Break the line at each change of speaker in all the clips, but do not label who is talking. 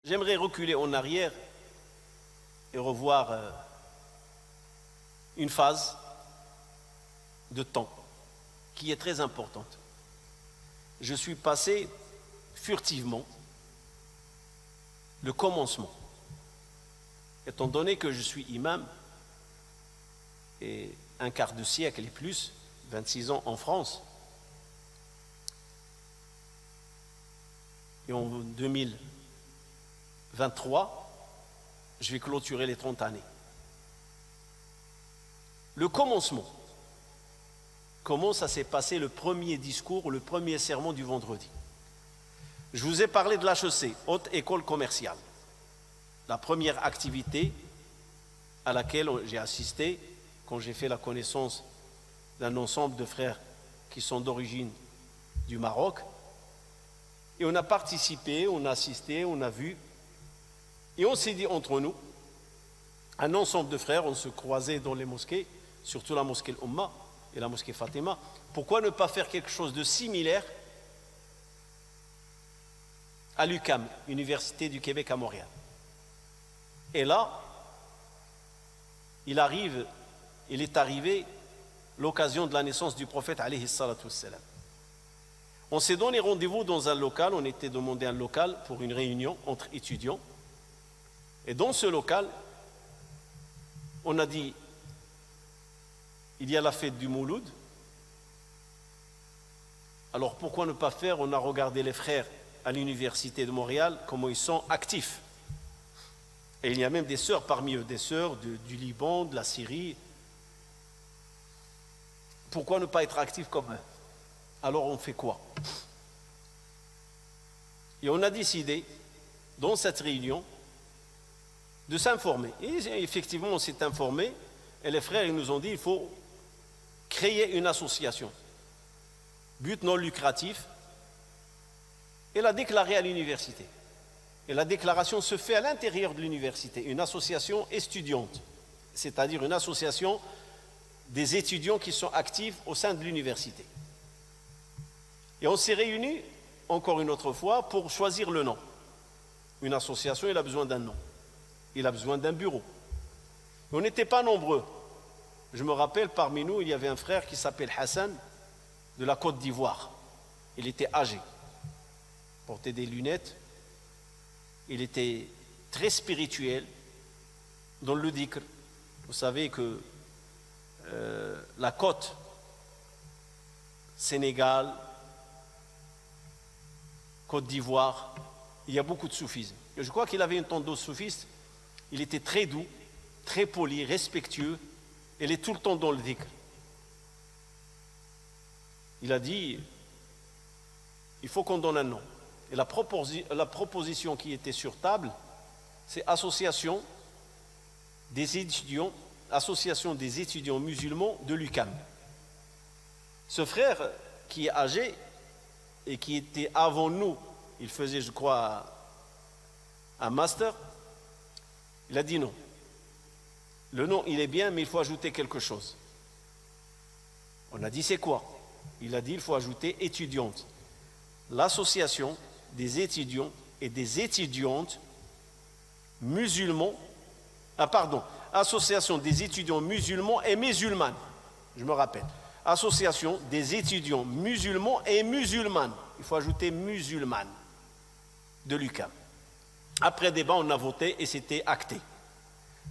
J'aimerais reculer en arrière et revoir une phase de temps qui est très importante. Je suis passé furtivement le commencement. Étant donné que je suis imam et un quart de siècle et plus, 26 ans en France, et en 2023, je vais clôturer les 30 années. Le commencement. Comment ça s'est passé le premier discours, le premier sermon du vendredi? Je vous ai parlé de l'HEC, Haute École Commerciale. La première activité à laquelle j'ai assisté quand j'ai fait la connaissance d'un ensemble de frères qui sont d'origine du Maroc. Et on a participé, on a assisté, on a vu. Et on s'est dit entre nous, un ensemble de frères, on se croisait dans les mosquées, surtout la mosquée Al-Umma et la mosquée Fatima. Pourquoi ne pas faire quelque chose de similaire à l'UQAM, Université du Québec à Montréal? Et là, il est arrivé l'occasion de la naissance du prophète alayhi salatu wassalam. On s'est donné rendez-vous dans un local, on était demandé un local pour une réunion entre étudiants. Et dans ce local, on a dit, il y a la fête du Mouloud. Alors pourquoi ne pas faire? On a regardé les frères à l'université de Montréal, comment ils sont actifs. Et il y a même des sœurs parmi eux, des sœurs du Liban, de la Syrie. Pourquoi ne pas être actifs comme eux? Alors on fait quoi? Et on a décidé, dans cette réunion, de s'informer. Et effectivement, on s'est informé, et les frères ils nous ont dit, il faut créer une association, but non lucratif, et la déclarer à l'université. Et la déclaration se fait à l'intérieur de l'université, une association étudiante, c'est-à-dire une association des étudiants qui sont actifs au sein de l'université. Et on s'est réunis, encore une autre fois, pour choisir le nom. Une association, il a besoin d'un nom. Il a besoin d'un bureau. On n'était pas nombreux. Je me rappelle, parmi nous, il y avait un frère qui s'appelle Hassan, de la Côte d'Ivoire. Il était âgé, portait des lunettes. Il était très spirituel dans le dhikr. Vous savez que la côte, Sénégal, Côte d'Ivoire, il y a beaucoup de soufisme. Et je crois qu'il avait une tendance soufiste. Il était très doux, très poli, respectueux. Il est tout le temps dans le dhikr. Il a dit, il faut qu'on donne un nom. Et la proposition qui était sur table, c'est association des étudiants musulmans de l'UQAM. Ce frère qui est âgé et qui était avant nous, il faisait, je crois, un master, il a dit non. Le nom, il est bien, mais il faut ajouter quelque chose. On a dit c'est quoi? Il a dit il faut ajouter étudiante. L'association des étudiants et des étudiantes musulmans, association des étudiants musulmans et musulmanes, je me rappelle, association des étudiants musulmans et musulmanes, il faut ajouter musulmanes de l'UQAM. Après débat, on a voté et c'était acté.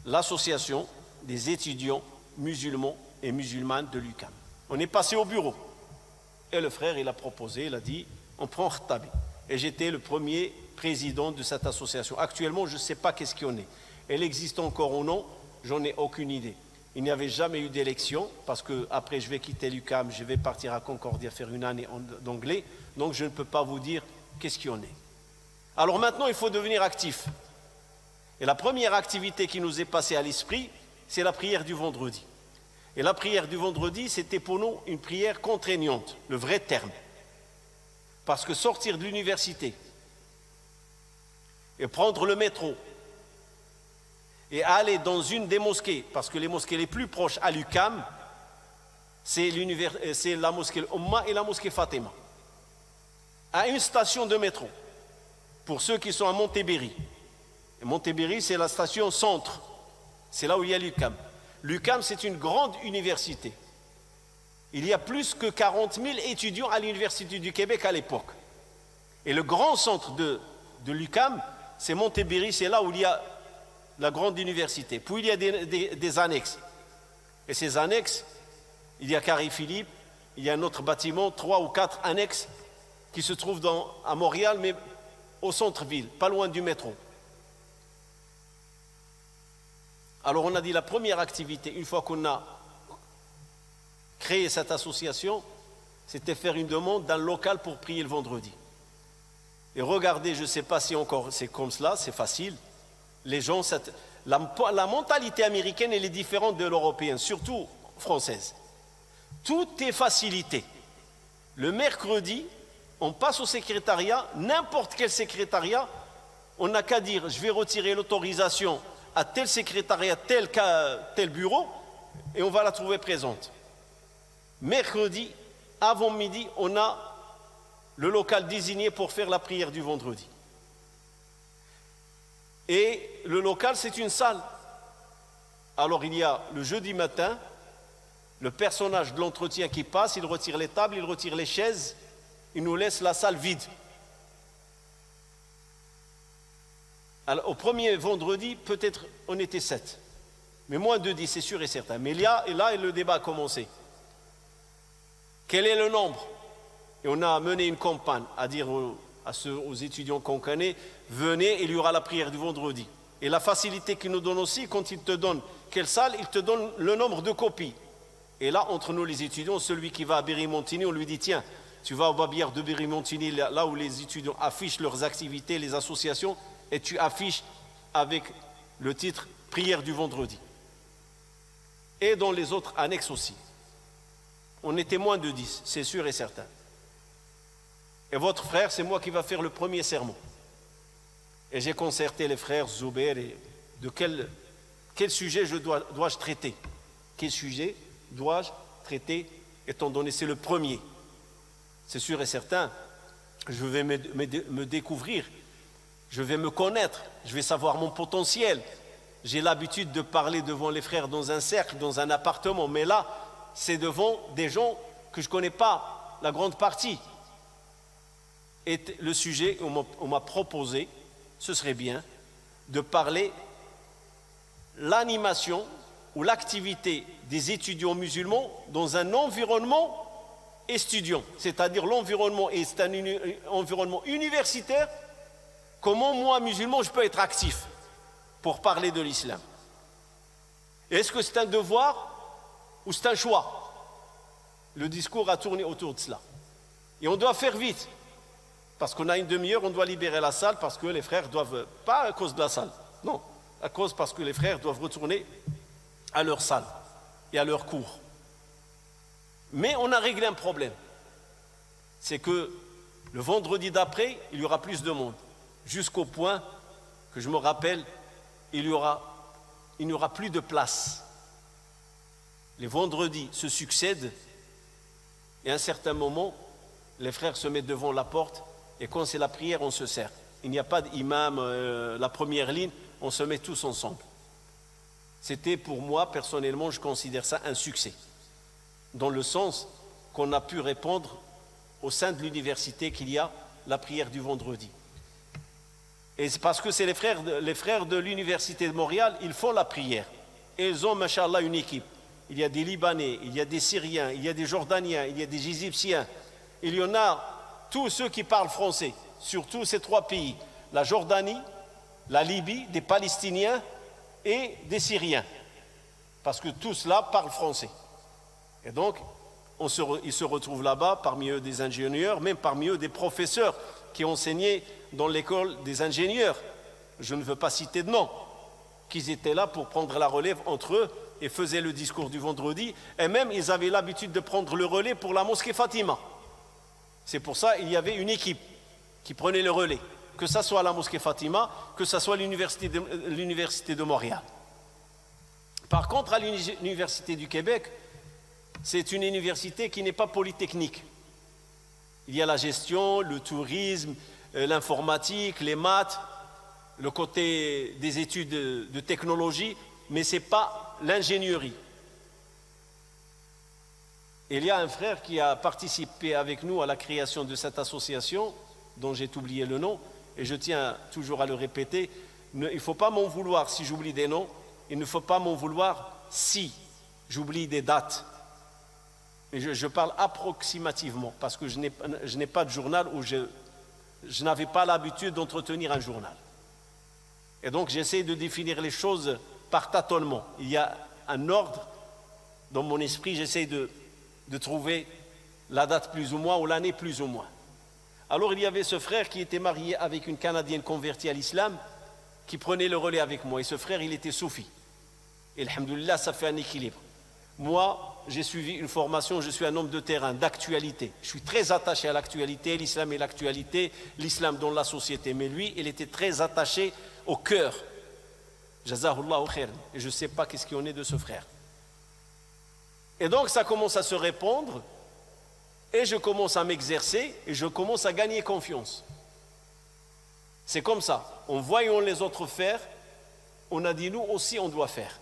L'association des étudiants musulmans et musulmanes de l'UQAM. On est passé au bureau et le frère il a proposé, il a dit on prend Khattabi. Et j'étais le premier président de cette association. Actuellement, je ne sais pas qu'est-ce qu'il y en est. Elle existe encore ou non, j'en ai aucune idée. Il n'y avait jamais eu d'élection, parce que après je vais quitter l'UQAM, je vais partir à Concordia faire une année d'anglais, donc je ne peux pas vous dire qu'est-ce qu'il y en est. Alors maintenant, il faut devenir actif. Et la première activité qui nous est passée à l'esprit, c'est la prière du vendredi. Et la prière du vendredi, c'était pour nous une prière contraignante, le vrai terme. Parce que sortir de l'université et prendre le métro et aller dans une des mosquées, parce que les mosquées les plus proches à l'UQAM, c'est la mosquée Al-Umma et la mosquée Fatima, à une station de métro, pour ceux qui sont à Montéberry. Et Montéberry, c'est la station centre. C'est là où il y a l'UQAM. L'UQAM, c'est une grande université. Il y a plus que 40 000 étudiants à l'Université du Québec à l'époque. Et le grand centre de l'UQAM, c'est Montéberry, c'est là où il y a la grande université. Puis il y a des annexes. Et ces annexes, il y a Carré Philippe, il y a un autre bâtiment, 3 ou 4 annexes qui se trouvent à Montréal, mais au centre-ville, pas loin du métro. Alors on a dit la première activité, une fois qu'on a créé cette association, c'était faire une demande d'un local pour prier le vendredi. Et regardez, je ne sais pas si encore c'est comme cela, c'est facile. Les gens, la mentalité américaine, elle est différente de l'européenne, surtout française. Tout est facilité. Le mercredi, on passe au secrétariat, n'importe quel secrétariat, on n'a qu'à dire, je vais retirer l'autorisation à tel secrétariat, tel bureau, et on va la trouver présente. Mercredi, avant midi, on a le local désigné pour faire la prière du vendredi. Et le local, c'est une salle. Alors il y a le jeudi matin, le personnage de l'entretien qui passe, il retire les tables, il retire les chaises, il nous laisse la salle vide. Alors, au premier vendredi, peut-être on était 7. Mais moins de 10, c'est sûr et certain. Mais là, le débat a commencé. Quel est le nombre? Et on a mené une campagne à dire aux étudiants qu'on connaît, venez, il y aura la prière du vendredi. Et la facilité qu'il nous donne aussi, quand il te donne quelle salle, il te donne le nombre de copies. Et là, entre nous les étudiants, celui qui va à Berry-Montigny, on lui dit, tiens, tu vas au Babière de Berry-Montigny, là où les étudiants affichent leurs activités, les associations, et tu affiches avec le titre « Prière du vendredi ». Et dans les autres annexes aussi. On était moins de 10, c'est sûr et certain. Et votre frère, c'est moi qui va faire le premier sermon. Et j'ai concerté les frères Zuber et de quel sujet dois-je traiter? Quel sujet dois-je traiter, étant donné c'est le premier? C'est sûr et certain, je vais me découvrir, je vais me connaître, je vais savoir mon potentiel. J'ai l'habitude de parler devant les frères dans un cercle, dans un appartement, mais là, c'est devant des gens que je ne connais pas, la grande partie. Et le sujet, on m'a proposé, ce serait bien, de parler l'animation ou l'activité des étudiants musulmans dans un environnement étudiant, c'est-à-dire l'environnement est un environnement universitaire. Comment moi, musulman, je peux être actif pour parler de l'islam? Est-ce que c'est un devoir ou c'est un choix? Le discours a tourné autour de cela. Et on doit faire vite, parce qu'on a une demi-heure, on doit libérer la salle, parce que les frères doivent, pas à cause de la salle, non, parce que les frères doivent retourner à leur salle et à leur cours. Mais on a réglé un problème. C'est que le vendredi d'après, il y aura plus de monde. Jusqu'au point que je me rappelle, il n'y aura plus de place. Les vendredis se succèdent et à un certain moment, les frères se mettent devant la porte et quand c'est la prière, on se sert. Il n'y a pas d'imam, la première ligne, on se met tous ensemble. C'était pour moi, personnellement, je considère ça un succès. Dans le sens qu'on a pu répondre au sein de l'université qu'il y a la prière du vendredi. Et c'est parce que c'est les frères de l'université de Montréal, ils font la prière. Et ils ont, machallah, une équipe. Il y a des Libanais, il y a des Syriens, il y a des Jordaniens, il y a des Égyptiens. Il y en a tous ceux qui parlent français, surtout ces 3 pays. La Jordanie, la Libye, des Palestiniens et des Syriens. Parce que tous là parlent français. Et donc, ils se retrouvent là-bas, parmi eux des ingénieurs, même parmi eux des professeurs qui enseignaient dans l'école des ingénieurs. Je ne veux pas citer de nom, qu'ils étaient là pour prendre la relève entre eux et faisaient le discours du vendredi. Et même, ils avaient l'habitude de prendre le relais pour la mosquée Fatima. C'est pour ça qu'il y avait une équipe qui prenait le relais, que ce soit la mosquée Fatima, que ce soit l'université de Montréal. Par contre, à l'université du Québec, c'est une université qui n'est pas polytechnique. Il y a la gestion, le tourisme, l'informatique, les maths. le côté des études de technologie, mais ce n'est pas l'ingénierie. Il y a un frère qui a participé avec nous à la création de cette association, dont j'ai oublié le nom, et je tiens toujours à le répéter. Il ne faut pas m'en vouloir si j'oublie des noms, il ne faut pas m'en vouloir si j'oublie des dates. Et je parle approximativement, parce que je n'ai pas de journal, ou je n'avais pas l'habitude d'entretenir un journal. Et donc j'essaie de définir les choses par tâtonnement. Il y a un ordre dans mon esprit, j'essaie de trouver la date plus ou moins, ou l'année plus ou moins. Alors il y avait ce frère qui était marié avec une Canadienne convertie à l'islam, qui prenait le relais avec moi. Et ce frère, il était soufi. Et alhamdoulilah, ça fait un équilibre. Moi, j'ai suivi une formation, je suis un homme de terrain, d'actualité. Je suis très attaché à l'actualité, l'islam est l'actualité, l'islam dans la société. Mais lui, il était très attaché au cœur. Jazahullahu khair. Et je ne sais pas qu'est-ce qu'il en est de ce frère. Et donc, ça commence à se répandre, et je commence à m'exercer, et je commence à gagner confiance. C'est comme ça. En voyant les autres faire, on a dit nous aussi on doit faire.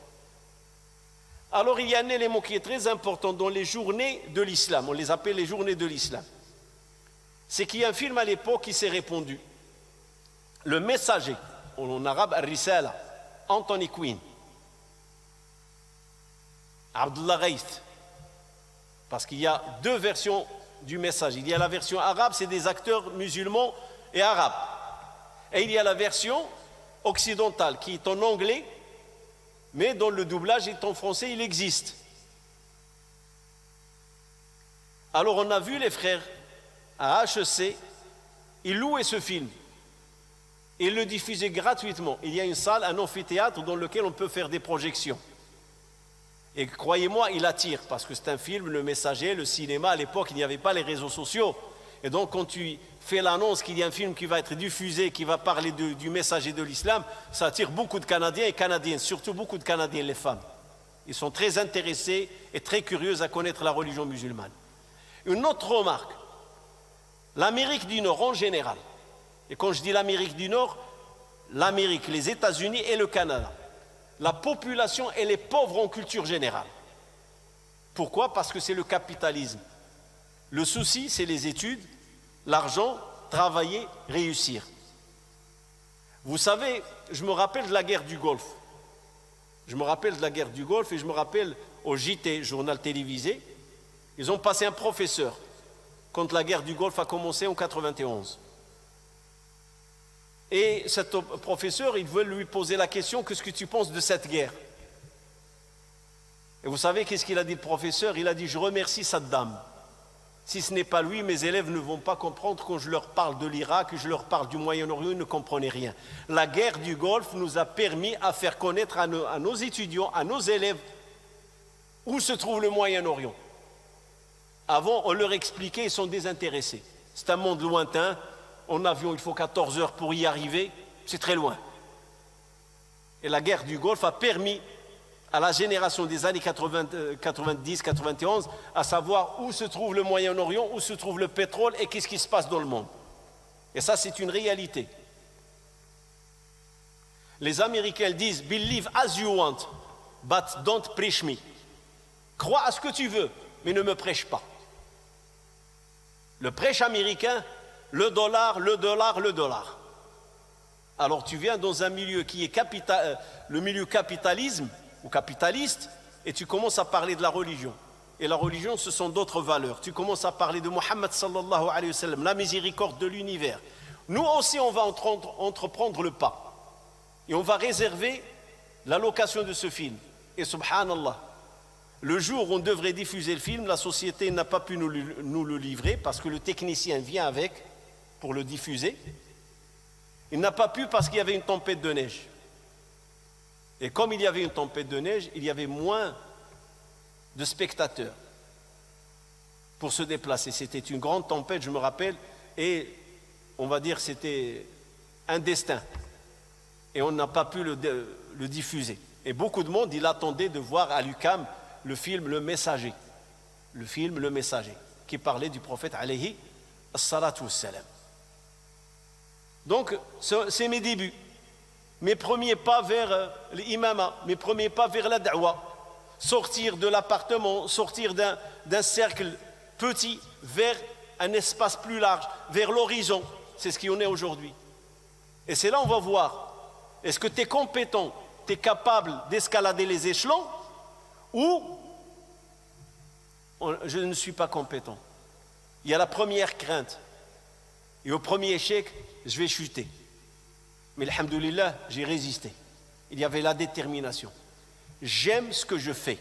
Alors il y a un élément qui est très important dans les journées de l'islam, on les appelle les journées de l'islam. C'est qu'il y a un film à l'époque qui s'est répandu. Le Messager, en arabe Al-Risala, Anthony Quinn, Abdullah Ghaith. Parce qu'il y a deux versions du Messager. Il y a la version arabe, c'est des acteurs musulmans et arabes. Et il y a la version occidentale qui est en anglais, mais dont le doublage est en français, il existe. Alors on a vu les frères à HEC, ils louaient ce film. Ils le diffusaient gratuitement. Il y a une salle, un amphithéâtre dans lequel on peut faire des projections. Et croyez-moi, il attire, parce que c'est un film, Le Messager, le cinéma, à l'époque, il n'y avait pas les réseaux sociaux. Et donc quand tu fais l'annonce qu'il y a un film qui va être diffusé, qui va parler du Messager de l'islam, ça attire beaucoup de Canadiens et Canadiennes, surtout beaucoup de Canadiens, les femmes. Ils sont très intéressés et très curieux à connaître la religion musulmane. Une autre remarque, l'Amérique du Nord en général, et quand je dis l'Amérique du Nord, l'Amérique, les États-Unis et le Canada, la population elle est pauvre en culture générale. Pourquoi? Parce que c'est le capitalisme. Le souci, c'est les études, l'argent, travailler, réussir. Vous savez, je me rappelle de la guerre du Golfe. Je me rappelle de la guerre du Golfe et je me rappelle au JT, journal télévisé, ils ont passé un professeur quand la guerre du Golfe a commencé en 91. Et cet professeur, il veut lui poser la question, qu'est-ce que tu penses de cette guerre? Et vous savez qu'est-ce qu'il a dit le professeur? Il a dit, je remercie Saddam. Si ce n'est pas lui, mes élèves ne vont pas comprendre quand je leur parle de l'Irak, que je leur parle du Moyen-Orient, ils ne comprenaient rien. La guerre du Golfe nous a permis à faire connaître à nos étudiants, à nos élèves, où se trouve le Moyen-Orient. Avant, on leur expliquait, ils sont désintéressés. C'est un monde lointain, en avion il faut 14 heures pour y arriver, c'est très loin. Et la guerre du Golfe a permis à la génération des années 90-91 à savoir où se trouve le Moyen-Orient, où se trouve le pétrole et qu'est-ce qui se passe dans le monde. Et ça, c'est une réalité. Les Américains disent « Believe as you want, but don't preach me ». Crois à ce que tu veux, mais ne me prêche pas. Le prêche américain, le dollar, le dollar, le dollar. Alors tu viens dans un milieu qui est le milieu capitalisme, ou capitaliste, et tu commences à parler de la religion. Et la religion, ce sont d'autres valeurs. Tu commences à parler de Mohammed sallallahu alayhi wa sallam, la miséricorde de l'univers. Nous aussi, on va entreprendre le pas. Et on va réserver la location de ce film. Et subhanallah, le jour où on devrait diffuser le film, la société n'a pas pu nous le livrer parce que le technicien vient avec pour le diffuser. Il n'a pas pu parce qu'il y avait une tempête de neige. Et comme il y avait une tempête de neige, il y avait moins de spectateurs pour se déplacer. C'était une grande tempête, je me rappelle, et on va dire c'était un destin. Et on n'a pas pu le diffuser. Et beaucoup de monde, il attendait de voir à l'UQAM le film Le Messager. Le film Le Messager, qui parlait du prophète alayhi as-salatu was-salam. Donc, c'est mes débuts. mes premiers pas vers l'imama, mes premiers pas vers la da'wa, sortir de l'appartement, sortir d'un cercle petit vers un espace plus large, vers l'horizon. C'est ce qu'on est aujourd'hui. Et c'est là on va voir, est-ce que tu es compétent, tu es capable d'escalader les échelons, ou je ne suis pas compétent. Il y a la première crainte. Et au premier échec, je vais chuter. Mais alhamdoulilah, j'ai résisté. Il y avait la détermination. J'aime ce que je fais.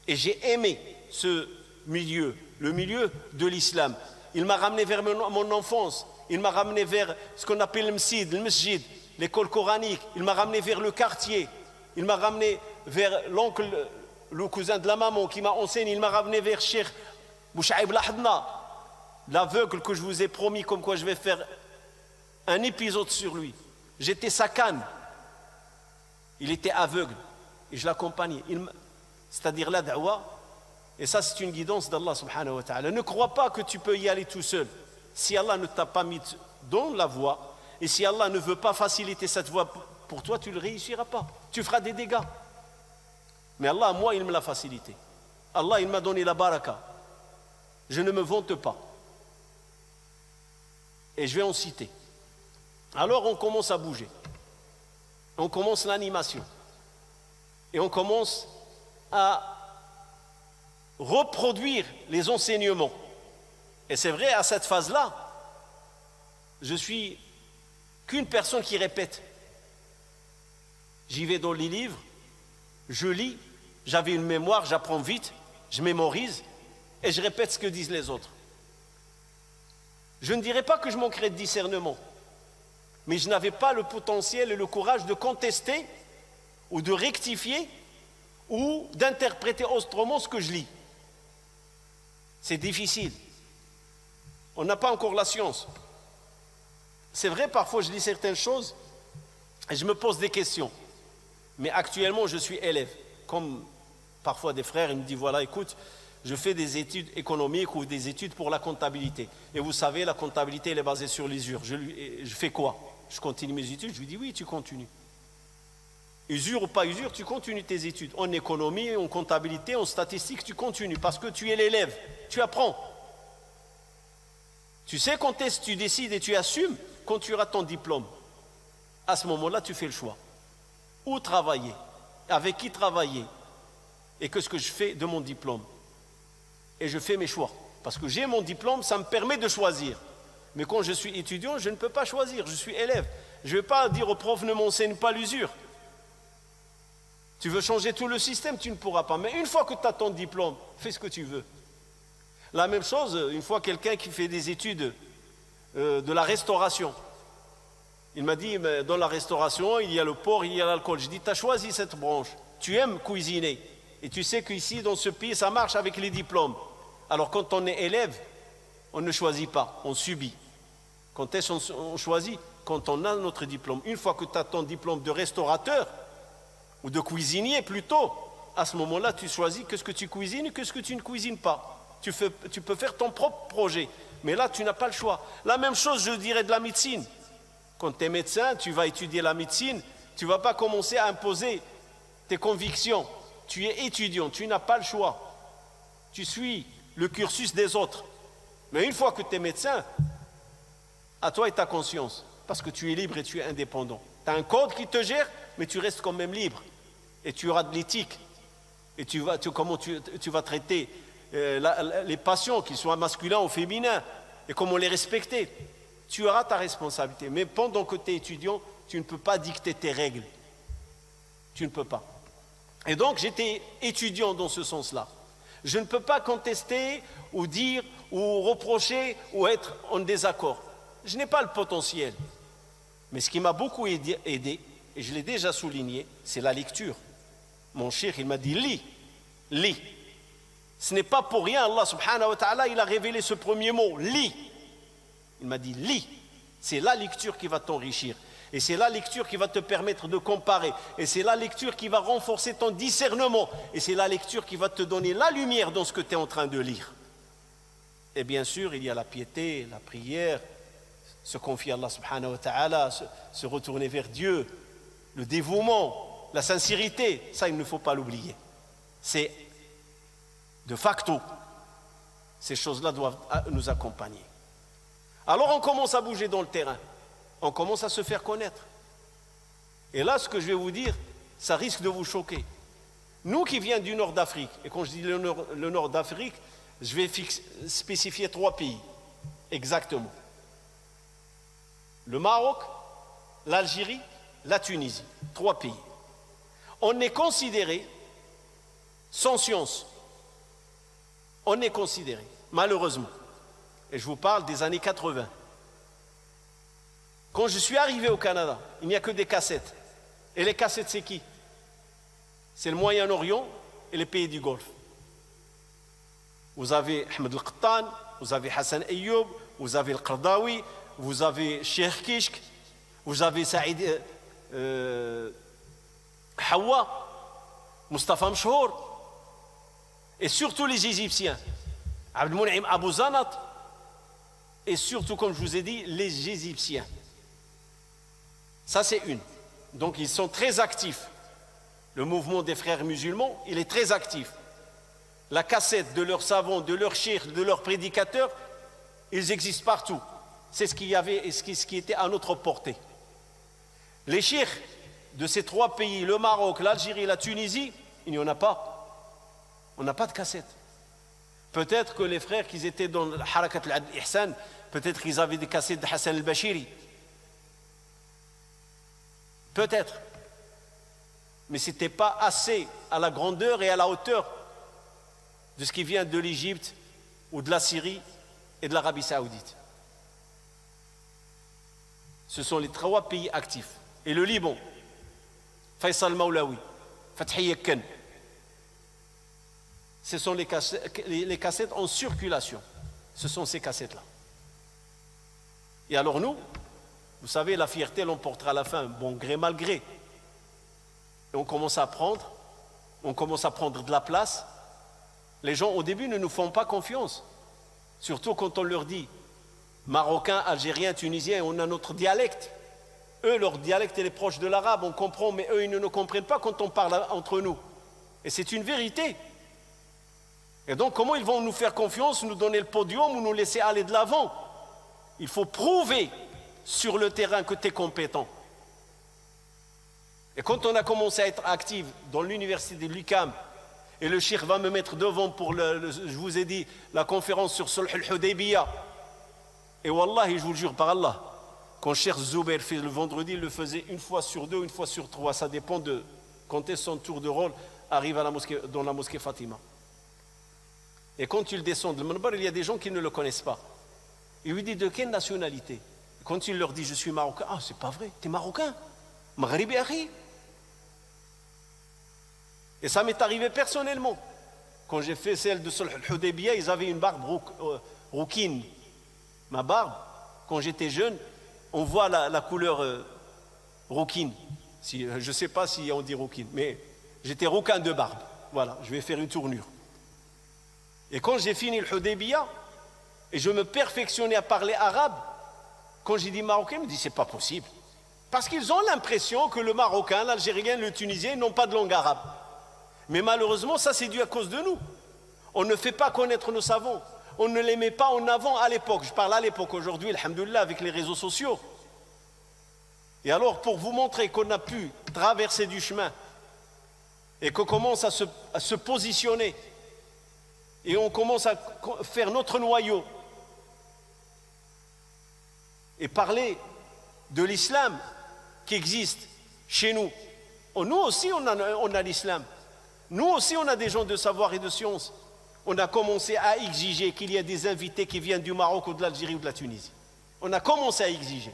Et j'ai aimé ce milieu, le milieu de l'islam. Il m'a ramené vers mon enfance. Il m'a ramené vers ce qu'on appelle le masjid, l'école coranique. Il m'a ramené vers le quartier. Il m'a ramené vers l'oncle, le cousin de la maman qui m'a enseigné. Il m'a ramené vers Cheikh Bouchaïb Lahadna, l'aveugle que je vous ai promis, comme quoi je vais faire un épisode sur lui. J'étais sa canne. Il était aveugle. Et je l'accompagnais. C'est-à-dire la da'wa. Et ça, c'est une guidance d'Allah subhanahu wa ta'ala. Ne crois pas que tu peux y aller tout seul. Si Allah ne t'a pas mis dans la voie, et si Allah ne veut pas faciliter cette voie pour toi, tu ne réussiras pas. Tu feras des dégâts. Mais Allah, moi, il me l'a facilité. Allah, il m'a donné la baraka. Je ne me vante pas. Et je vais en citer. Alors on commence à bouger. On commence l'animation. Et on commence à reproduire les enseignements. Et c'est vrai, à cette phase-là, je suis qu'une personne qui répète. J'y vais dans les livres, je lis, j'avais une mémoire, j'apprends vite, je mémorise et je répète ce que disent les autres. Je ne dirais pas que je manquerais de discernement, mais je n'avais pas le potentiel et le courage de contester ou de rectifier ou d'interpréter autrement ce que je lis. C'est difficile. On n'a pas encore la science. C'est vrai, parfois je lis certaines choses et je me pose des questions. Mais actuellement, je suis élève. Comme parfois des frères, ils me disent, voilà, écoute, je fais des études économiques ou des études pour la comptabilité. Et vous savez, la comptabilité, elle est basée sur l'usure. Je fais quoi? Je continue mes études? Je lui dis, oui, tu continues. Usure ou pas usure, tu continues tes études. En économie, en comptabilité, en statistique, tu continues parce que tu es l'élève. Tu apprends. Tu sais quand est-ce que tu décides et tu assumes quand tu auras ton diplôme. À ce moment-là, tu fais le choix. Où travailler? Avec qui travailler? Et qu'est-ce que je fais de mon diplôme? Et je fais mes choix. Parce que j'ai mon diplôme, ça me permet de choisir. Mais quand je suis étudiant, je ne peux pas choisir. Je suis élève. Je ne vais pas dire au prof, ne m'enseigne pas l'usure. Tu veux changer tout le système, tu ne pourras pas. Mais une fois que tu as ton diplôme, fais ce que tu veux. La même chose, une fois quelqu'un qui fait des études de la restauration. Il m'a dit, mais dans la restauration, il y a le porc, il y a l'alcool. Je dis, tu as choisi cette branche. Tu aimes cuisiner. Et tu sais qu'ici, dans ce pays, ça marche avec les diplômes. Alors quand on est élève, on ne choisit pas, on subit. Quand est-ce qu'on choisit? Quand on a notre diplôme. Une fois que tu as ton diplôme de restaurateur, ou de cuisinier plutôt, à ce moment-là, tu choisis qu'est-ce que tu cuisines et qu'est-ce que tu ne cuisines pas. Tu peux faire ton propre projet. Mais là, tu n'as pas le choix. La même chose, je dirais, de la médecine. Quand tu es médecin, tu vas étudier la médecine, tu ne vas pas commencer à imposer tes convictions. Tu es étudiant, tu n'as pas le choix. Tu suis le cursus des autres. Mais une fois que tu es médecin, à toi et ta conscience, parce que tu es libre et tu es indépendant. Tu as un code qui te gère, mais tu restes quand même libre. Et tu auras de l'éthique. Et comment tu vas traiter les patients, qu'ils soient masculins ou féminins, et comment les respecter. Tu auras ta responsabilité. Mais pendant que tu es étudiant, tu ne peux pas dicter tes règles. Tu ne peux pas. Et donc, j'étais étudiant dans ce sens-là. Je ne peux pas contester ou dire ou reprocher ou être en désaccord. Je n'ai pas le potentiel. Mais ce qui m'a beaucoup aidé, et je l'ai déjà souligné, c'est la lecture. Mon cheikh, il m'a dit, lis. Ce n'est pas pour rien, Allah subhanahu wa ta'ala, il a révélé ce premier mot, lis. Il m'a dit, lis. C'est la lecture qui va t'enrichir. Et c'est la lecture qui va te permettre de comparer. Et c'est la lecture qui va renforcer ton discernement. Et c'est la lecture qui va te donner la lumière dans ce que tu es en train de lire. Et bien sûr, il y a la piété, la prière, se confier à Allah subhanahu wa ta'ala, se retourner vers Dieu. le dévouement, la sincérité, ça il ne faut pas l'oublier. C'est de facto. Ces choses-là doivent nous accompagner. Alors on commence à bouger dans le terrain. On commence à se faire connaître. Et là, ce que je vais vous dire, ça risque de vous choquer. Nous qui venons du nord d'Afrique, et quand je dis le nord d'Afrique, je vais spécifier 3 pays, exactement. Le Maroc, l'Algérie, la Tunisie, 3 pays. On est considéré, sans science, on est considéré, malheureusement, et je vous parle des années 80. Quand je suis arrivé au Canada, il n'y a que des cassettes. Et les cassettes, c'est qui? C'est le Moyen-Orient et les pays du Golfe. Vous avez Ahmed El-Qattan, vous avez Hassan Ayoub, vous avez Al-Qardawi, vous avez Cheikh Kishk, vous avez Saïd Hawa, Mustafa Mchour, et surtout les Égyptiens, Abdelmounaïm Abou Zanat, et surtout, comme je vous ai dit, les Égyptiens. Ça, c'est une. Donc, ils sont très actifs. Le mouvement des frères musulmans, il est très actif. La cassette de leurs savants, de leurs cheikhs, de leurs prédicateurs, ils existent partout. C'est ce qu'il y avait et ce qui était à notre portée. Les cheikhs de ces 3 pays, le Maroc, l'Algérie et la Tunisie, il n'y en a pas. On n'a pas de cassette. Peut-être que les frères qui étaient dans le Harakat al-Ihsan, peut-être qu'ils avaient des cassettes de Hassan al-Bashiri. Peut-être. Mais ce n'était pas assez à la grandeur et à la hauteur de ce qui vient de l'Égypte ou de la Syrie et de l'Arabie Saoudite. Ce sont les 3 pays actifs. Et le Liban, Faisal Maulawi, Fathi Yekken, ce sont les cassettes en circulation. Ce sont ces cassettes-là. Et alors nous, vous savez, la fierté l'emportera à la fin, bon gré mal gré. Et on commence à prendre de la place. Les gens au début ne nous font pas confiance. Surtout quand on leur dit Marocains, Algériens, Tunisiens, on a notre dialecte. Eux, leur dialecte est proche de l'arabe, on comprend, mais eux, ils ne nous comprennent pas quand on parle entre nous. Et c'est une vérité. Et donc, comment ils vont nous faire confiance, nous donner le podium ou nous laisser aller de l'avant? Il faut prouver sur le terrain que tu es compétent. Et quand on a commencé à être actif dans l'université de l'UQAM, et le cheikh va me mettre devant pour, je vous ai dit, la conférence sur Sulh al-Hudaybiyah. Et wallahi, je vous le jure par Allah, quand Cheikh Zoubair fait le vendredi, il le faisait 1 fois sur 2, 1 fois sur 3. Ça dépend de quand son tour de rôle arrive à dans la mosquée Fatima. Et quand il descend de Manbar, il y a des gens qui ne le connaissent pas. Il lui dit de quelle nationalité? Quand il leur dit je suis marocain, ah c'est pas vrai, t'es marocain? Maghribi akhi. Et ça m'est arrivé personnellement. Quand j'ai fait celle de Sulh al-Hudaybiyah, ils avaient une barbe rouquine. Ma barbe, quand j'étais jeune, on voit la couleur rouquine. Je ne sais pas si on dit rouquine, mais j'étais rouquin de barbe. Voilà, je vais faire une tournure. Et quand j'ai fini le Hudaybiyah, et je me perfectionnais à parler arabe, quand j'ai dit marocain, ils me disent c'est pas possible. Parce qu'ils ont l'impression que le marocain, l'algérien, le tunisien n'ont pas de langue arabe. Mais malheureusement, ça c'est dû à cause de nous. On ne fait pas connaître nos savants. On ne les met pas en avant à l'époque. Je parle à l'époque aujourd'hui, alhamdoulilah, avec les réseaux sociaux. Et alors, pour vous montrer qu'on a pu traverser du chemin et qu'on commence à se positionner et on commence à faire notre noyau et parler de l'islam qui existe chez nous. Nous aussi, on a l'islam. Nous aussi, on a des gens de savoir et de science. On a commencé à exiger qu'il y ait des invités qui viennent du Maroc ou de l'Algérie ou de la Tunisie. On a commencé à exiger.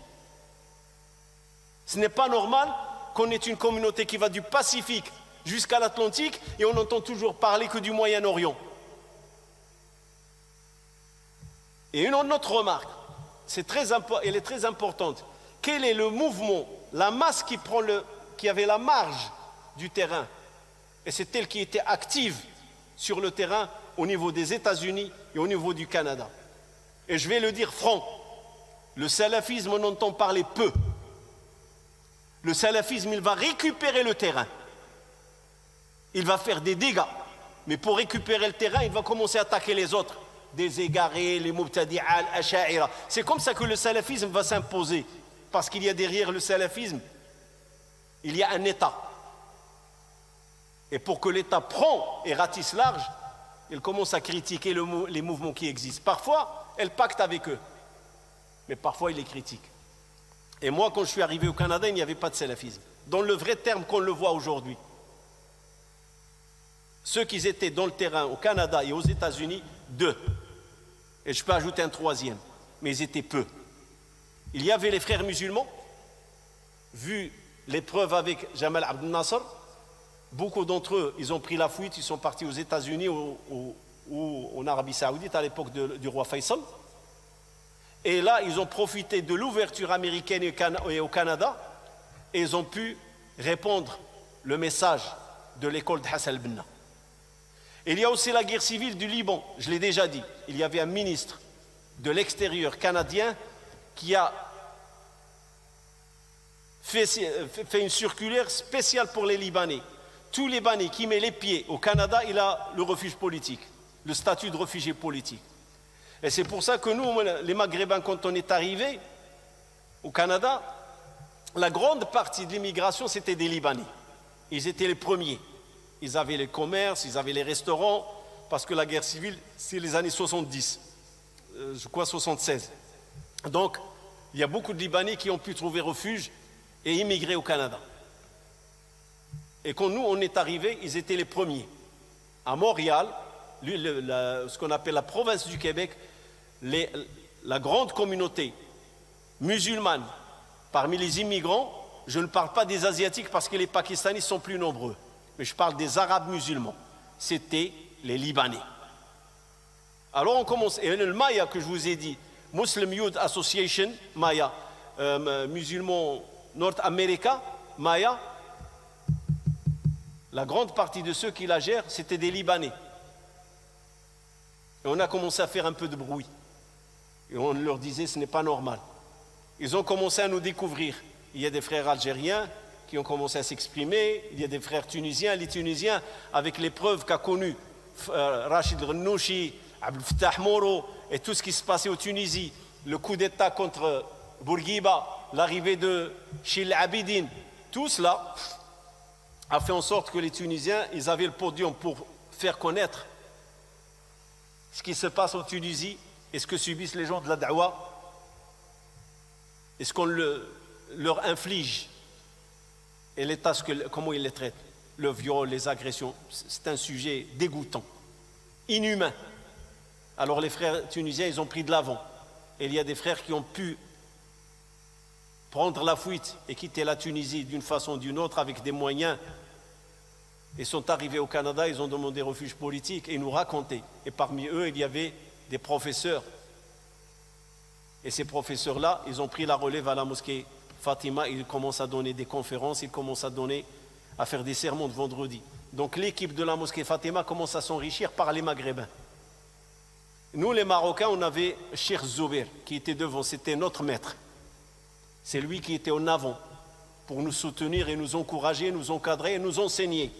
Ce n'est pas normal qu'on ait une communauté qui va du Pacifique jusqu'à l'Atlantique et on n'entend toujours parler que du Moyen-Orient. Et une autre remarque, elle est très importante. Quel est le mouvement, la masse qui avait la marge du terrain? Et c'est elle qui était active sur le terrain au niveau des États-Unis et au niveau du Canada. Et je vais le dire franc, le salafisme, on entend parler peu. Le salafisme, il va récupérer le terrain. Il va faire des dégâts. Mais pour récupérer le terrain, il va commencer à attaquer les autres. Des égarés, les mubtadi'a, al-asha'ira. C'est comme ça que le salafisme va s'imposer. Parce qu'il y a derrière le salafisme, il y a un État. Et pour que l'État prend et ratisse large, il commence à critiquer les mouvements qui existent. Parfois, elle pacte avec eux. Mais parfois, il les critique. Et moi, quand je suis arrivé au Canada, il n'y avait pas de salafisme. Dans le vrai terme qu'on le voit aujourd'hui. Ceux qui étaient dans le terrain au Canada et aux États-Unis, 2. Et je peux ajouter un 3e. Mais ils étaient peu. Il y avait les frères musulmans, vu l'épreuve avec Jamal Abdel Nasser. Beaucoup d'entre eux, ils ont pris la fuite, ils sont partis aux États-Unis ou en Arabie Saoudite à l'époque du roi Faisal. Et là, ils ont profité de l'ouverture américaine et au Canada et ils ont pu répondre le message de l'école de Hassan al-Banna. Il y a aussi la guerre civile du Liban, je l'ai déjà dit. Il y avait un ministre de l'extérieur canadien qui a fait une circulaire spéciale pour les Libanais. Tout Libanais qui met les pieds au Canada, il a le refuge politique, le statut de réfugié politique. Et c'est pour ça que nous, les Maghrébins, quand on est arrivés au Canada, la grande partie de l'immigration, c'était des Libanais. Ils étaient les premiers. Ils avaient les commerces, ils avaient les restaurants, parce que la guerre civile, c'est les années 70, je crois 76. Donc, il y a beaucoup de Libanais qui ont pu trouver refuge et immigrer au Canada. Et quand nous, on est arrivés, ils étaient les premiers. À Montréal, ce qu'on appelle la province du Québec, la grande communauté musulmane parmi les immigrants, je ne parle pas des Asiatiques parce que les Pakistanis sont plus nombreux, mais je parle des Arabes musulmans. C'était les Libanais. Alors on commence, et le Maya que je vous ai dit, Muslim Youth Association, Maya, musulmans Nord-América, Maya, la grande partie de ceux qui la gèrent, c'était des Libanais. Et on a commencé à faire un peu de bruit. Et on leur disait, ce n'est pas normal. Ils ont commencé à nous découvrir. Il y a des frères algériens qui ont commencé à s'exprimer. Il y a des frères tunisiens. Les Tunisiens, avec l'épreuve qu'a connue Rachid Ghannouchi, Abdel Fattah Moro et tout ce qui se passait en Tunisie, le coup d'État contre Bourguiba, l'arrivée de Chil Abidine, tout cela a fait en sorte que les Tunisiens, ils avaient le podium pour faire connaître ce qui se passe en Tunisie et ce que subissent les gens de la Da'wa et ce qu'on leur inflige et l'État, comment il les traite, le viol, les agressions. C'est un sujet dégoûtant, inhumain. Alors les frères tunisiens, ils ont pris de l'avant. Et il y a des frères qui ont pu prendre la fuite et quitter la Tunisie d'une façon ou d'une autre avec des moyens. Ils sont arrivés au Canada, ils ont demandé refuge politique et ils nous racontaient. Et parmi eux, il y avait des professeurs. Et ces professeurs-là, ils ont pris la relève à la mosquée Fatima, ils commencent à donner des conférences, ils commencent à faire des sermons de vendredi. Donc l'équipe de la mosquée Fatima commence à s'enrichir par les Maghrébins. Nous, les Marocains, on avait Cheikh Zouber qui était devant, c'était notre maître. C'est lui qui était en avant pour nous soutenir et nous encourager, nous encadrer et nous enseigner.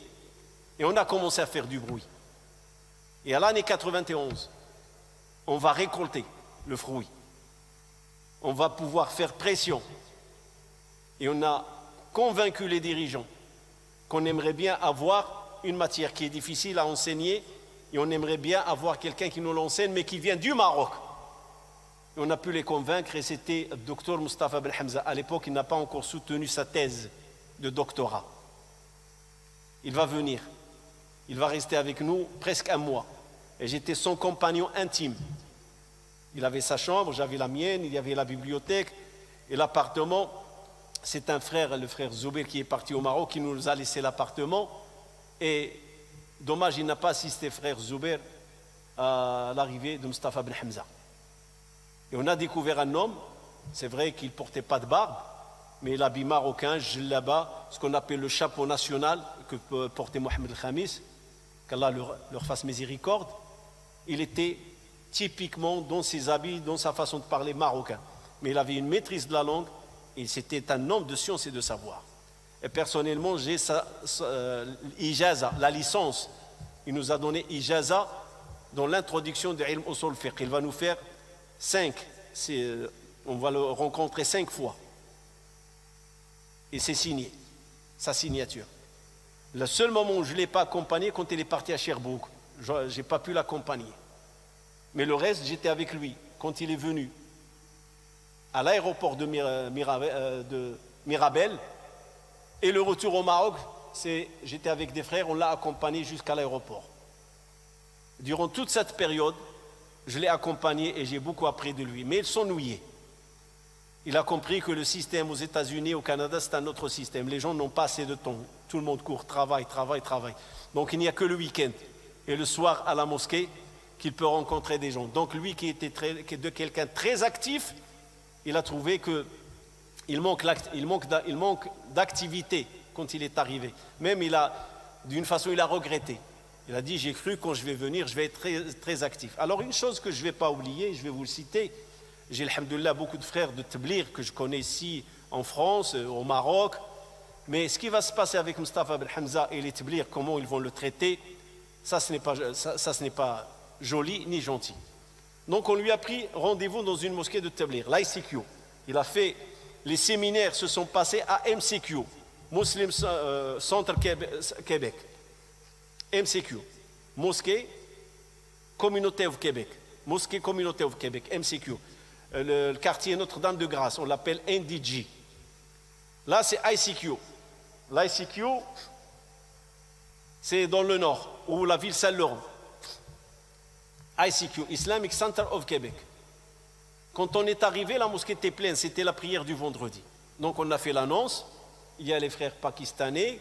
Et on a commencé à faire du bruit. Et à l'année 91, on va récolter le fruit. On va pouvoir faire pression. Et on a convaincu les dirigeants qu'on aimerait bien avoir une matière qui est difficile à enseigner et on aimerait bien avoir quelqu'un qui nous l'enseigne mais qui vient du Maroc. Et on a pu les convaincre et c'était le docteur Mustafa Ben Hamza. À l'époque, il n'a pas encore soutenu sa thèse de doctorat. Il va venir. Il va rester avec nous presque un mois. Et j'étais son compagnon intime. Il avait sa chambre, j'avais la mienne, il y avait la bibliothèque et l'appartement. C'est un frère, le frère Zouber, qui est parti au Maroc, qui nous a laissé l'appartement. Et dommage, il n'a pas assisté, frère Zouber, à l'arrivée de Mustafa Ben Hamza. Et on a découvert un homme, c'est vrai qu'il ne portait pas de barbe, mais l'habit marocain, là-bas, ce qu'on appelle le chapeau national que portait Mohamed El-Khamis, qu'Allah leur fasse miséricorde, il était typiquement dans ses habits, dans sa façon de parler marocain. Mais il avait une maîtrise de la langue et c'était un homme de science et de savoir. Et personnellement, j'ai ijaza, la licence. Il nous a donné ijaza dans l'introduction de Ilm Usul Fiqh. Il va nous faire 5. On va le rencontrer 5 fois. Et c'est signé, sa signature. Le seul moment où je ne l'ai pas accompagné, quand il est parti à Sherbrooke. Je n'ai pas pu l'accompagner. Mais le reste, j'étais avec lui. Quand il est venu à l'aéroport de Mirabel, et le retour au Maroc, j'étais avec des frères, on l'a accompagné jusqu'à l'aéroport. Durant toute cette période, je l'ai accompagné et j'ai beaucoup appris de lui. Mais il s'ennuyait. Il a compris que le système aux États-Unis, au Canada, c'est un autre système. Les gens n'ont pas assez de temps. Tout le monde court, travaille. Donc il n'y a que le week-end et le soir à la mosquée qu'il peut rencontrer des gens. Donc lui qui est de quelqu'un très actif, il a trouvé qu'il manque d'activité quand il est arrivé. Même d'une façon, il a regretté. Il a dit, j'ai cru quand je vais venir, je vais être très, très actif. Alors une chose que je ne vais pas oublier, je vais vous le citer, j'ai, alhamdoulilah, beaucoup de frères de Tablir que je connais ici en France, au Maroc. Mais ce qui va se passer avec Mustafa Ben Hamza et les Tablir, comment ils vont le traiter, ça ce n'est pas joli ni gentil. Donc on lui a pris rendez-vous dans une mosquée de Tablir, l'ICQ. Il a fait, les séminaires se sont passés à MCQ, Muslim Centre Québec. MCQ, Mosquée Communauté of Québec. Mosquée Communauté of Québec, MCQ. Le quartier Notre-Dame de Grâce, on l'appelle NDG. Là, c'est ICQ. L'ICQ, c'est dans le nord, ou la ville Saint-Laurent. ICQ, Islamic Center of Québec. Quand on est arrivé, la mosquée était pleine, c'était la prière du vendredi. Donc on a fait l'annonce, il y a les frères pakistanais,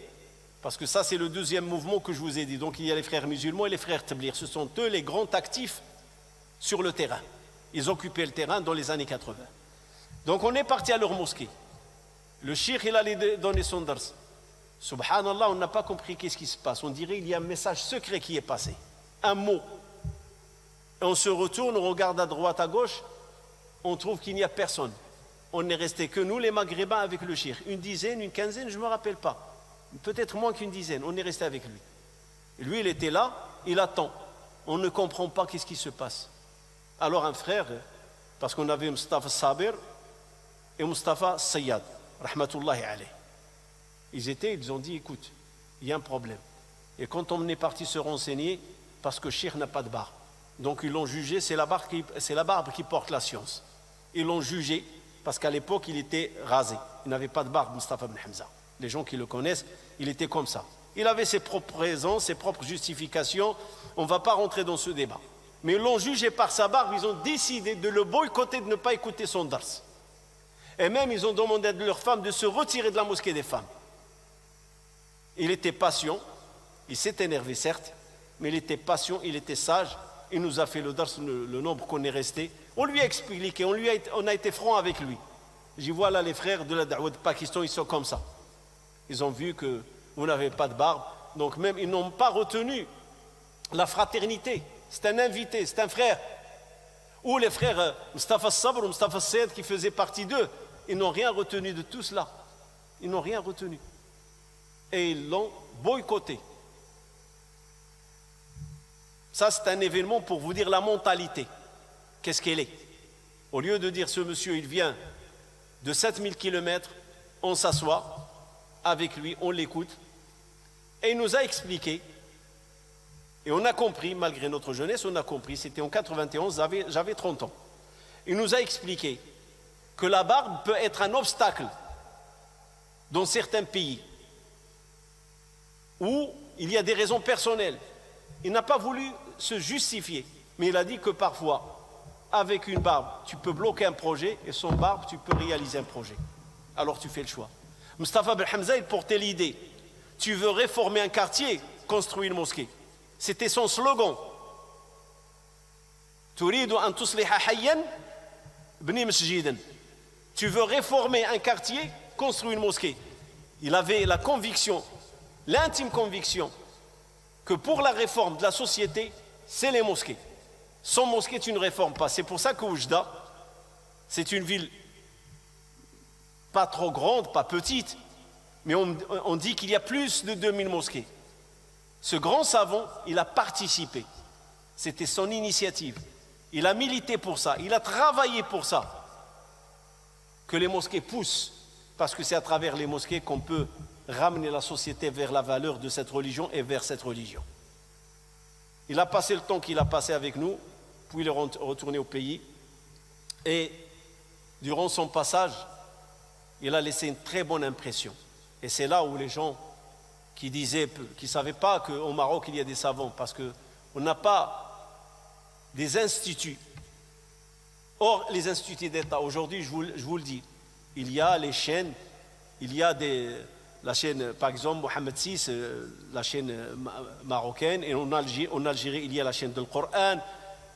parce que ça c'est le deuxième mouvement que je vous ai dit. Donc il y a les frères musulmans et les frères Tablir. Ce sont eux les grands actifs sur le terrain. Ils occupaient le terrain dans les années 80. Donc on est parti à leur mosquée. Le cheikh il allait donner son dars. Subhanallah, on n'a pas compris qu'est-ce qui se passe. On dirait qu'il y a un message secret qui est passé. Un mot. Et on se retourne, on regarde à droite, à gauche, on trouve qu'il n'y a personne. On n'est resté que nous les Maghrébins avec le cheikh. Une dizaine, une quinzaine, je ne me rappelle pas. Peut-être moins qu'une dizaine, on est resté avec lui. Et lui, il était là, il attend. On ne comprend pas qu'est-ce qui se passe. Alors un frère, parce qu'on avait Mustafa Sabir et Mustafa Sayyad, rahmatullahi alayh. Ils ont dit, écoute, il y a un problème. Et quand on est parti se renseigner, parce que Cheikh n'a pas de barbe. Donc ils l'ont jugé, c'est la barbe qui porte la science. Ils l'ont jugé, parce qu'à l'époque, il était rasé. Il n'avait pas de barbe, Mustafa Ben Hamza. Les gens qui le connaissent, il était comme ça. Il avait ses propres raisons, ses propres justifications. On ne va pas rentrer dans ce débat. Mais ils l'ont jugé par sa barbe, ils ont décidé de le boycotter, de ne pas écouter son dars. Et même, ils ont demandé à leurs femmes de se retirer de la mosquée des femmes. Il était patient, il s'est énervé certes, mais il était patient, il était sage. Il nous a fait le dars, le nombre qu'on est resté. On lui a expliqué, on a été franc avec lui. J'y vois là les frères de la Da'wah de Pakistan, ils sont comme ça. Ils ont vu que vous n'avez pas de barbe, donc même ils n'ont pas retenu la fraternité. C'est un invité, c'est un frère. Ou les frères Mustafa Sabr ou Mustafa Sayyad qui faisaient partie d'eux, ils n'ont rien retenu de tout cela. Ils n'ont rien retenu. Et ils l'ont boycotté. Ça, c'est un événement pour vous dire la mentalité. Qu'est-ce qu'elle est? Au lieu de dire ce monsieur, il vient de 7000 km, on s'assoit avec lui, on l'écoute. Et il nous a expliqué, et on a compris, malgré notre jeunesse, on a compris, c'était en 91, j'avais 30 ans. Il nous a expliqué que la barbe peut être un obstacle dans certains pays où il y a des raisons personnelles. Il n'a pas voulu se justifier, mais il a dit que parfois, avec une barbe, tu peux bloquer un projet, et sans barbe, tu peux réaliser un projet. Alors tu fais le choix. Mustafa Ben Hamza, il portait l'idée, tu veux réformer un quartier, construis une mosquée. C'était son slogan. Turidu an tusliha hayyan, bni masjidan. Tu veux réformer un quartier, construis une mosquée. Il avait la conviction, l'intime conviction, que pour la réforme de la société, c'est les mosquées. Sans mosquée, tu ne réformes pas. C'est pour ça que Oujda, c'est une ville pas trop grande, pas petite, Mais on dit qu'il y a plus de 2000 mosquées. Ce grand savant, il a participé. C'était son initiative. Il a milité pour ça, il a travaillé pour ça. Que les mosquées poussent, parce que c'est à travers les mosquées qu'on peut ramener la société vers la valeur de cette religion et vers cette religion. Il a passé le temps qu'il a passé avec nous, puis il est retourné au pays. Et durant son passage, il a laissé une très bonne impression. Et c'est là où les gens qui disaient, qui ne savaient pas qu'au Maroc il y a des savants, parce qu'on n'a pas des instituts. Or, les instituts d'État, aujourd'hui, je vous le dis, il y a les chaînes, il y a la chaîne, par exemple, Mohamed VI, la chaîne marocaine, et en Algérie, il y a la chaîne du Coran.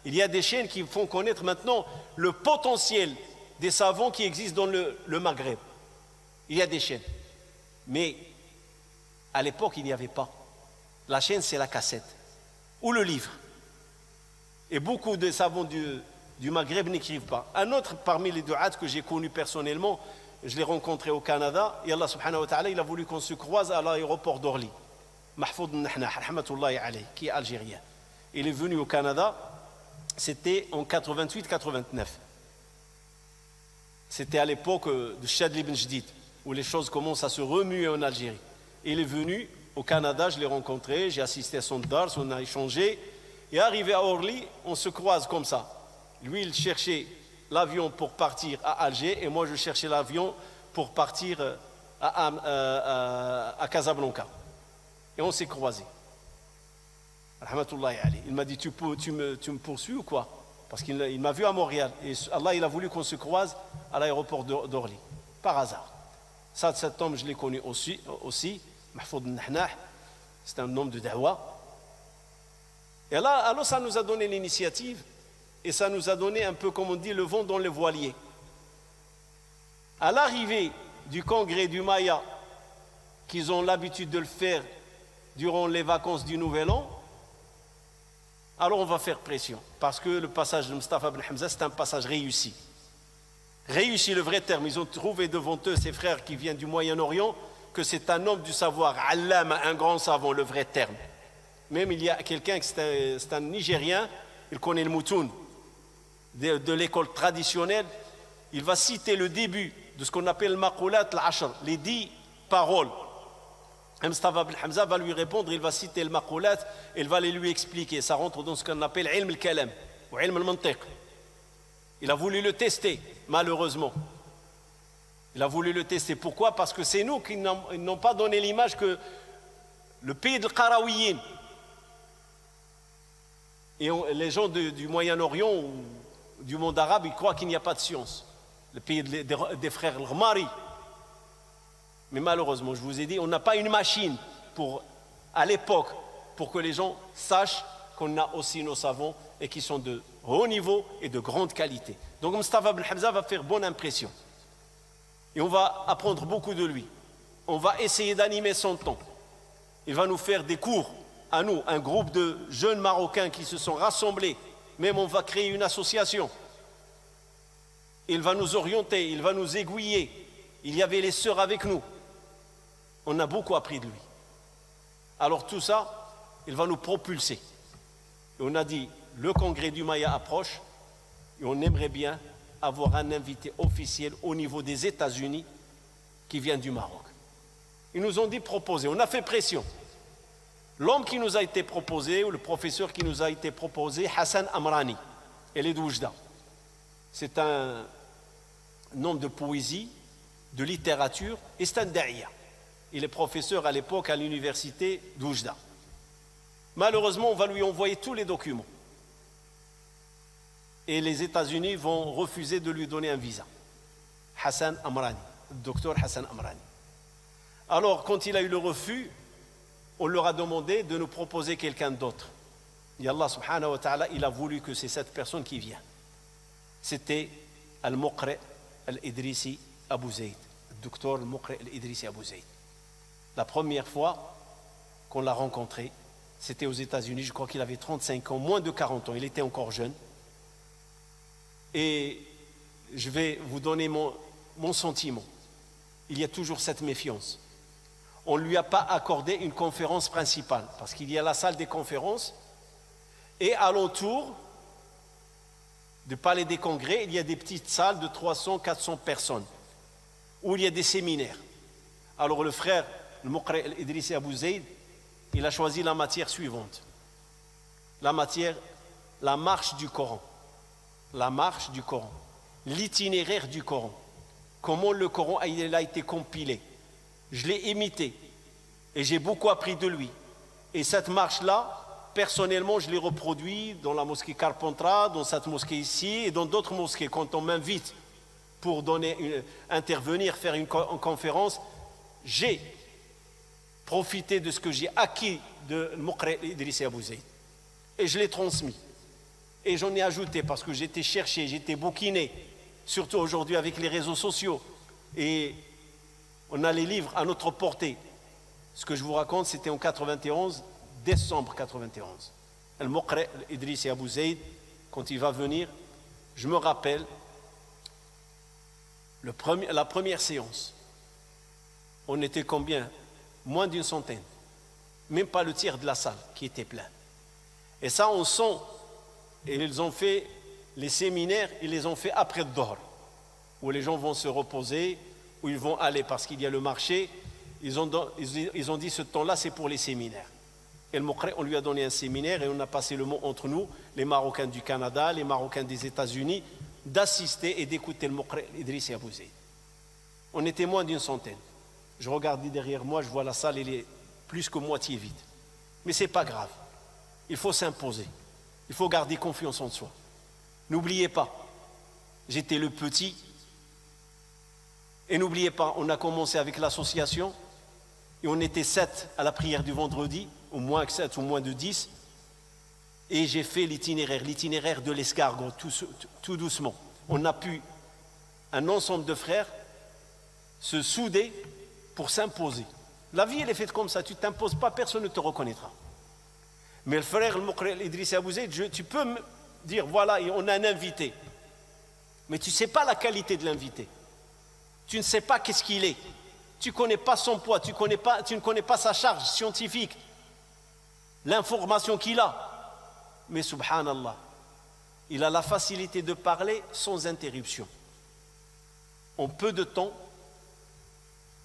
Il y a des chaînes qui font connaître maintenant le potentiel des savants qui existent dans le Maghreb. Il y a des chaînes. Mais à l'époque, il n'y avait pas. La chaîne, c'est la cassette ou le livre. Et beaucoup de savants du Maghreb n'écrivent pas. Un autre parmi les du'at que j'ai connu personnellement, je l'ai rencontré au Canada, et Allah subhanahu wa ta'ala, il a voulu qu'on se croise à l'aéroport d'Orly. Mahfoud Nahnah, rahmatullahi alayh, qui est algérien. Il est venu au Canada, c'était en 88-89. C'était à l'époque de Chadli Ben Jdid, où les choses commencent à se remuer en Algérie. Et il est venu au Canada, je l'ai rencontré, j'ai assisté à son dars, on a échangé. Et arrivé à Orly, on se croise comme ça. Lui, il cherchait l'avion pour partir à Alger, et moi, je cherchais l'avion pour partir à Casablanca. Et on s'est croisés. Rahmatullahi alayh. Il m'a dit, tu me poursuis ou quoi? Parce qu'il m'a vu à Montréal. Et Allah, il a voulu qu'on se croise à l'aéroport d'Orly, par hasard. Ça, cet homme, je l'ai connu aussi. Mahfoud Nahnah, c'est un homme de da'wa. Et là, alors ça nous a donné l'initiative, et ça nous a donné un peu, comme on dit, le vent dans le voilier. À l'arrivée du congrès du Maya, qu'ils ont l'habitude de le faire durant les vacances du Nouvel An, alors on va faire pression, parce que le passage de Mustafa Ben Hamza, c'est un passage réussi. Réussi, le vrai terme. Ils ont trouvé devant eux, ces frères qui viennent du Moyen-Orient, que c'est un homme du savoir, Allama, un grand savant, le vrai terme. Même il y a quelqu'un, c'est un Nigérien, il connaît le Moutoun, de l'école traditionnelle, il va citer le début de ce qu'on appelle le Maqulat al-Ashr, les 10 paroles. Mustafa Ben Hamza va lui répondre, il va citer le Maqulat, il va les lui expliquer. Ça rentre dans ce qu'on appelle Ilm al-Kalam, ou Ilm al-Mantiq. Il a voulu le tester, malheureusement. Il a voulu le tester. Pourquoi? Parce que c'est nous qui n'ont pas donné l'image que le pays de Qarawiyin, et les gens du Moyen-Orient ou du monde arabe, ils croient qu'il n'y a pas de science. Le pays des frères Ghmari. Mais malheureusement, je vous ai dit, on n'a pas une machine à l'époque pour que les gens sachent qu'on a aussi nos savants et qui sont de haut niveau et de grande qualité. Donc Mustafa Ben Hamza va faire bonne impression. Et on va apprendre beaucoup de lui. On va essayer d'animer son temps. Il va nous faire des cours à nous, un groupe de jeunes Marocains qui se sont rassemblés. Même on va créer une association. Il va nous orienter, il va nous aiguiller. Il y avait les sœurs avec nous. On a beaucoup appris de lui. Alors tout ça, il va nous propulser. Et on a dit, le congrès du Maya approche, et on aimerait bien avoir un invité officiel au niveau des États-Unis qui vient du Maroc. Ils nous ont dit proposer, on a fait pression. L'homme qui nous a été proposé, ou le professeur qui nous a été proposé, Hassan Amrani, elle est d'Oujda. C'est un homme de poésie, de littérature, et c'est un da'iya. Il est professeur à l'époque à l'université d'Oujda. Malheureusement, on va lui envoyer tous les documents. Et les États-Unis vont refuser de lui donner un visa. Hassan Amrani, le docteur Hassan Amrani. Alors, quand il a eu le refus, on leur a demandé de nous proposer quelqu'un d'autre. Et Allah subhanahu wa ta'ala, il a voulu que c'est cette personne qui vient. C'était Al-Muqri Al-Idrisi Abu Zayd, le docteur Al-Muqri Al-Idrisi Abu Zayd. La première fois qu'on l'a rencontré, c'était aux États-Unis, je crois qu'il avait 35 ans, moins de 40 ans, il était encore jeune. Et je vais vous donner mon sentiment. Il y a toujours cette méfiance. on ne lui a pas accordé une conférence principale, parce qu'il y a la salle des conférences, et alentour du palais des congrès, il y a des petites salles de 300, 400 personnes, où il y a des séminaires. Alors le frère, le Muqri Idrissi Abou Zaid, il a choisi la matière suivante. La matière, la marche du Coran. La marche du Coran. L'itinéraire du Coran. Comment le Coran a été compilé. Je l'ai imité et j'ai beaucoup appris de lui. Et cette marche-là, personnellement, je l'ai reproduit dans la mosquée Carpentras, dans cette mosquée ici et dans d'autres mosquées. Quand on m'invite pour intervenir, faire une conférence, j'ai profité de ce que j'ai acquis de Muqri Idrissi Abou Zaid. Et je l'ai transmis. Et j'en ai ajouté parce que j'étais cherché, j'étais bouquiné, surtout aujourd'hui avec les réseaux sociaux. Et on a les livres à notre portée. Ce que je vous raconte, c'était en 91, décembre 91. Le Muqri Idrissi Abou Zaid, quand il va venir, je me rappelle, la première séance, on était combien? Moins d'une centaine. Même pas le tiers de la salle qui était plein. Et ça, on sent, et ils ont fait les séminaires, ils les ont fait après le Dohr, où les gens vont se reposer, où ils vont aller parce qu'il y a le marché. Ils ont dit ce temps-là, c'est pour les séminaires. Et le Muqri, on lui a donné un séminaire et on a passé le mot entre nous, les Marocains du Canada, les Marocains des États-Unis, d'assister et d'écouter le Muqri Idrissi Abou Zaid. On était moins d'une centaine. Je regardais derrière moi, je vois la salle, elle est plus que moitié vide. Mais ce n'est pas grave. Il faut s'imposer. Il faut garder confiance en soi. N'oubliez pas, j'étais le petit. Et n'oubliez pas, on a commencé avec l'association. Et on était 7 à la prière du vendredi, au moins 7 ou moins de 10. Et j'ai fait l'itinéraire de l'escargot, tout doucement. On a pu, un ensemble de frères, se souder pour s'imposer. La vie, elle est faite comme ça. Tu ne t'imposes pas, personne ne te reconnaîtra. Mais le frère, le Muqri Idrissi Abou Zaid, tu peux me dire, voilà, on a un invité. Mais tu ne sais pas la qualité de l'invité. Tu ne sais pas qu'est-ce qu'il est. Tu ne connais pas son poids, tu ne connais pas sa charge scientifique, l'information qu'il a. Mais subhanallah, il a la facilité de parler sans interruption. En peu de temps,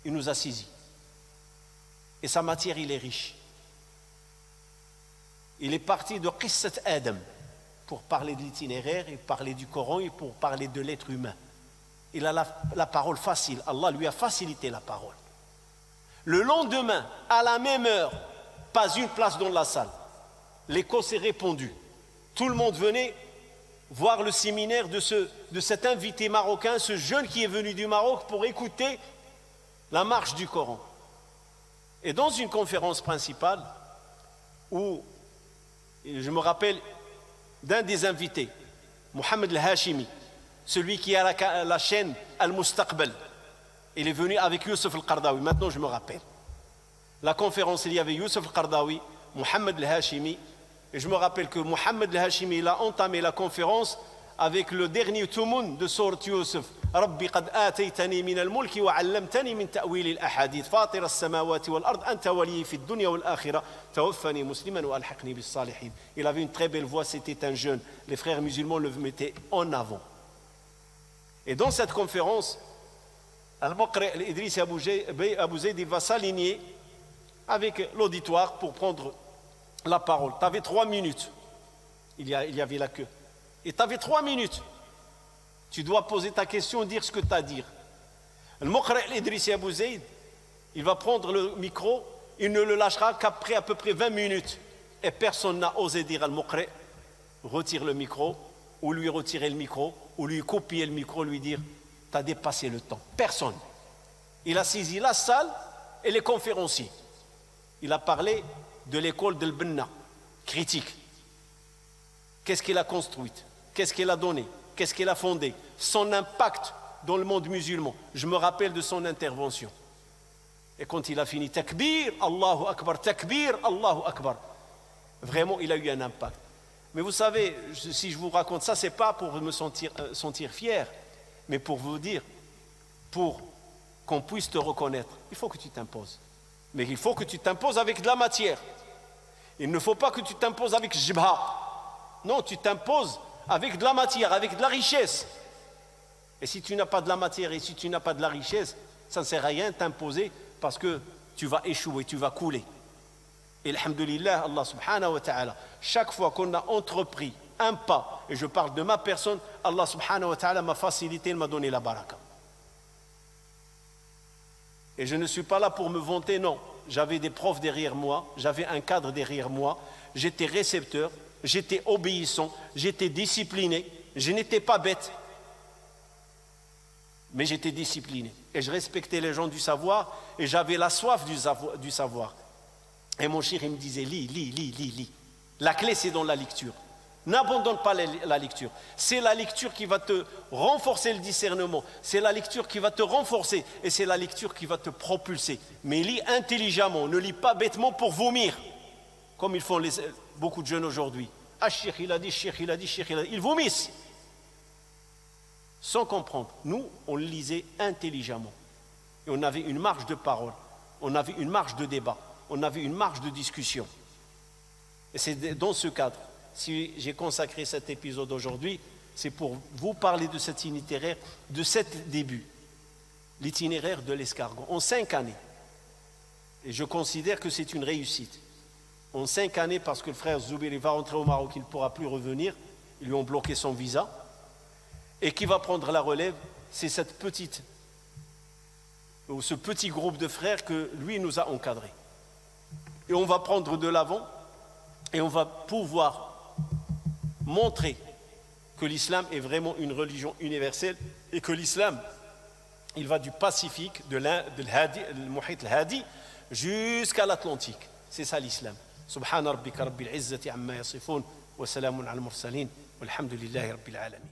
il nous a saisis. Et sa matière, il est riche. Il est parti de Qissat Adam pour parler de l'itinéraire, et parler du Coran et pour parler de l'être humain. Il a la parole facile. Allah lui a facilité la parole. Le lendemain, à la même heure, pas une place dans la salle. L'écho s'est répondu. Tout le monde venait voir le séminaire de cet invité marocain, ce jeune qui est venu du Maroc pour écouter la marche du Coran. Et dans une conférence principale, où je me rappelle d'un des invités, Mohamed Al-Hashimi, celui qui a la chaîne Al-Mustaqbal. Il est venu avec Youssef Al-Qardawi, maintenant je me rappelle. La conférence, il y avait Youssef Al-Qardawi, Mohamed Al-Hashimi, et je me rappelle que Mohamed Al-Hashimi, il a entamé la conférence avec le dernier tumun de sourate Youssef. ربي قد آتيتني من الملك وعلمتني من تأويل الأحاديث فاطر السماوات والأرض أنت ولي في الدنيا والآخرة توفني مسلما وألحقني بالصالحين. Il avait une très belle voix, c'était un jeune. Les frères musulmans le mettaient en avant. Et dans cette conférence, Al-Muqri Idrissi Abou Zaid, il va s'aligner avec l'auditoire pour prendre la parole. Tu avais 3 minutes. Il y avait la queue. Et tu avais 3 minutes. Tu dois poser ta question, dire ce que tu as à dire. Al-Muqri Idrissi Abou Zaid, il va prendre le micro, il ne le lâchera qu'après à peu près 20 minutes. Et personne n'a osé dire Al-Muqri, retire le micro, ou lui retirer le micro, ou lui copier le micro, lui dire, tu as dépassé le temps. Personne. Il a saisi la salle et les conférenciers. Il a parlé de l'école de l'Benna, critique. Qu'est-ce qu'il a construite? Qu'est-ce qu'il a donné? Qu'est-ce qu'il a fondé? Son impact dans le monde musulman. Je me rappelle de son intervention. Et quand il a fini, takbir, Allahu Akbar, takbir, Allahu Akbar. Vraiment, il a eu un impact. Mais vous savez, si je vous raconte ça, ce n'est pas pour me sentir fier, mais pour vous dire, pour qu'on puisse te reconnaître, il faut que tu t'imposes. Mais il faut que tu t'imposes avec de la matière. Il ne faut pas que tu t'imposes avec jibha. Non, tu t'imposes avec de la matière, avec de la richesse. Et si tu n'as pas de la matière et si tu n'as pas de la richesse, ça ne sert à rien de t'imposer parce que tu vas échouer, tu vas couler. Et alhamdulillah, Allah subhanahu wa ta'ala, chaque fois qu'on a entrepris un pas, et je parle de ma personne, Allah subhanahu wa ta'ala m'a facilité, il m'a donné la baraka. Et je ne suis pas là pour me vanter, non. J'avais des profs derrière moi, j'avais un cadre derrière moi, j'étais récepteur, j'étais obéissant, j'étais discipliné, je n'étais pas bête, mais j'étais discipliné. Et je respectais les gens du savoir, et j'avais la soif du savoir. Et mon cheikh, il me disait, lis. La clé, c'est dans la lecture. N'abandonne pas la lecture. C'est la lecture qui va te renforcer le discernement. C'est la lecture qui va te renforcer. Et c'est la lecture qui va te propulser. Mais lis intelligemment. Ne lis pas bêtement pour vomir. Comme ils font beaucoup de jeunes aujourd'hui. Ah, cheikh, il a dit, cheikh, il a dit, cheikh, il a dit. Ils vomissent. Sans comprendre. Nous, on lisait intelligemment. Et on avait une marge de parole. On avait une marge de débat. On avait une marge de discussion. Et c'est dans ce cadre. Si j'ai consacré cet épisode aujourd'hui, c'est pour vous parler de cet itinéraire, de cet début, l'itinéraire de l'escargot, en 5 années. Et je considère que c'est une réussite. En 5 années, parce que le frère Zoubeir va rentrer au Maroc, il ne pourra plus revenir, ils lui ont bloqué son visa, et qui va prendre la relève, c'est ce petit groupe de frères que lui nous a encadrés. Et on va prendre de l'avant, et on va pouvoir montrer que l'islam est vraiment une religion universelle et que l'islam, il va du Pacifique, de Muhit al-Hadi, jusqu'à l'Atlantique. C'est ça l'islam. Subhana rabbika rabbil izzati amma yasifun wa salamun al mursalin walhamdulillahi rabbil alamin.